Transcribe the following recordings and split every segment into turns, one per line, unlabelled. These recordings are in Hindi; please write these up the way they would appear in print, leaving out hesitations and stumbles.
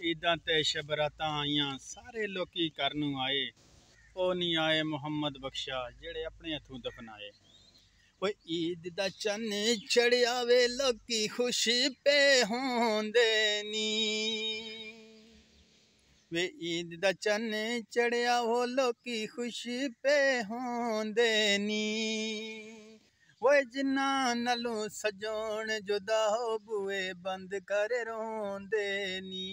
ईदां ते शबरातां आईयां सारे लोकी करनू आए। ओ नहीं आए मुहम्मद बख्शा जेड़े अपने हथों दफनाए। वो ईद दा चन्न चढ़िया वे लोकी खुश पे होंदे नी। वे ईद दा चन्न चढ़िया वो लोकी खुश पे होंदे नी। वो जिन्ना नलों सजोण जुदा हो बुए बंद कर रोंदे नी।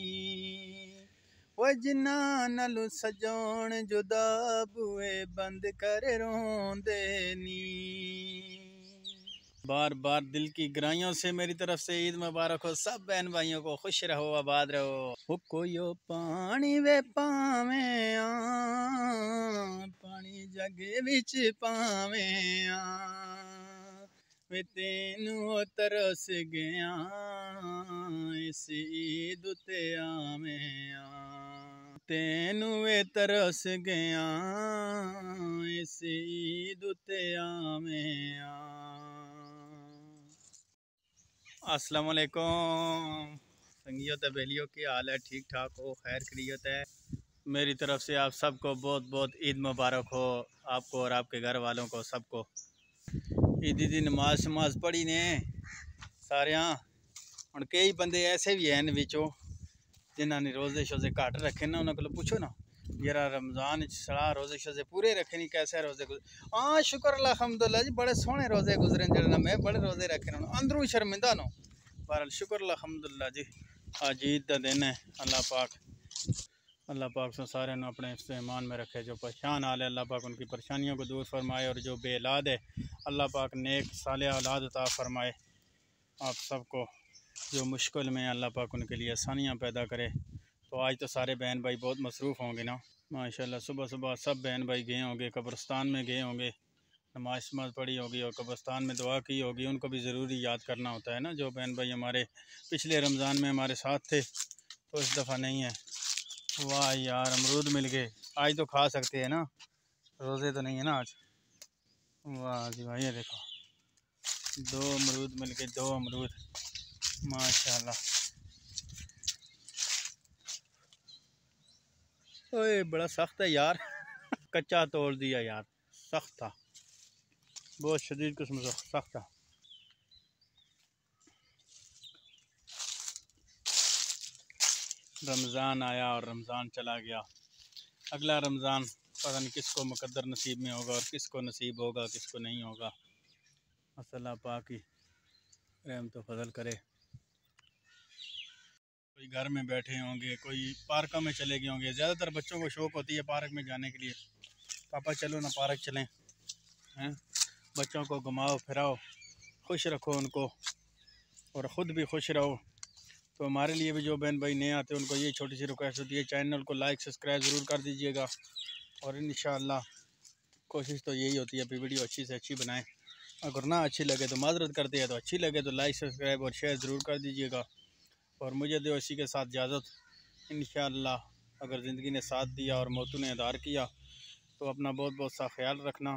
वो जिन्ना नलों सजोण जुदा बुए बंद कर रोंदे नी। बार बार दिल की गहराइयों से मेरी तरफ से ईद मुबारक हो। सब बहन भाइयों को खुश रहो, आबाद रहो। वो कोयो पानी वे पावे आ, पानी जगे विच पावे आ। वे तेनू तरस गया इस ईद ते आवे आ। तेनू वे तरस गया इस ईद ते आवे आ। अस्सलाम वालेकुम संगियों ते बेलियों, की हाल है? ठीक ठाक हो, खैर खैरियत है? मेरी तरफ से आप सबको बहुत बहुत ईद मुबारक हो, आपको और आपके घर वालों को सबको। ईदी दी नमाज शमाज पढ़ी ने सारे। हम कई बंदे ऐसे भी हैं विचों जिन्होंने रोज़े शोजे घट रखे ना, उन्होंने को पूछो ना यार रमज़ान सड़ा रोज़े शोजे पूरे रखे नहीं, कैसे रोज़े गुजरे? हाँ शुक्र अल्हम्दुलिल्लाह जी, बड़े सोहने रोज़े गुजरे जड़ना, मैं बड़े रोज़े रखे ना, अंदरों शर्मिंदा नो पर शुक्र अल्हम्दुलिल्लाह जी। आज ईद का दिन है। अल्लाह पाक से सारे अपने ईमान में रखे। जो परेशान हाल है अल्लाह पाक उनकी परेशानियों को दूर फरमाए, और जो बेऔलाद है अल्लाह पाक नेक सालेह औलाद अता फरमाए आप सबको। जो मुश्किल में अल्लाह पाक उनके लिए आसानियाँ पैदा करे। तो आज तो सारे बहन भाई बहुत मसरूफ़ होंगे ना माशाल्लाह। सुबह सुबह सब बहन भाई गए होंगे, कब्रिस्तान में गए होंगे, नमाज नमाज पढ़ी होगी और कब्रिस्तान में दुआ की होगी। उनको भी ज़रूरी याद करना होता है ना। जो बहन भाई हमारे पिछले रमज़ान में हमारे साथ थे तो इस दफ़ा नहीं है। वाह यार अमरूद मिल गए, आज तो खा सकते हैं ना, रोज़े तो नहीं है ना आज। वाह जी भाई, ये देखो 2 अमरूद मिल गए, 2 अमरूद माशाल्लाह। ओए बड़ा सख्त है यार कच्चा तोड़ दिया यार, सख्त था, बहुत शदीद किस्म से सख्त था। रमज़ान आया और रमज़ान चला गया। अगला रमज़ान पता नहीं किसको मुकद्दर नसीब में होगा और किसको नसीब होगा किसको नहीं होगा। अल्लाह पाक ही रहम तो फजल करे। कोई घर में बैठे होंगे, कोई पार्कों में चले गए होंगे। ज़्यादातर बच्चों को शौक़ होती है पार्क में जाने के लिए, पापा चलो ना पार्क चलें, हैं? बच्चों को घुमाओ फिराओ, खुश रखो उनको और ख़ुद भी खुश रहो। तो हमारे लिए भी जो बहन भाई नए आते हैं उनको ये छोटी सी रिक्वेस्ट होती है, चैनल को लाइक सब्सक्राइब ज़रूर कर दीजिएगा। और इंशाअल्लाह कोशिश तो यही होती है वीडियो अच्छी से अच्छी बनाएं। अगर ना अच्छी लगे तो माजरत करते हैं, तो अच्छी लगे तो लाइक सब्सक्राइब और शेयर ज़रूर कर दीजिएगा। और मुझे दो इसी के साथ इजाज़त। इंशाअल्लाह अगर ज़िंदगी ने साथ दिया और मौतों ने आधार किया तो अपना बहुत बहुत सा ख्याल रखना।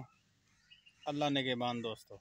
अल्लाह ने के बान दोस्तों।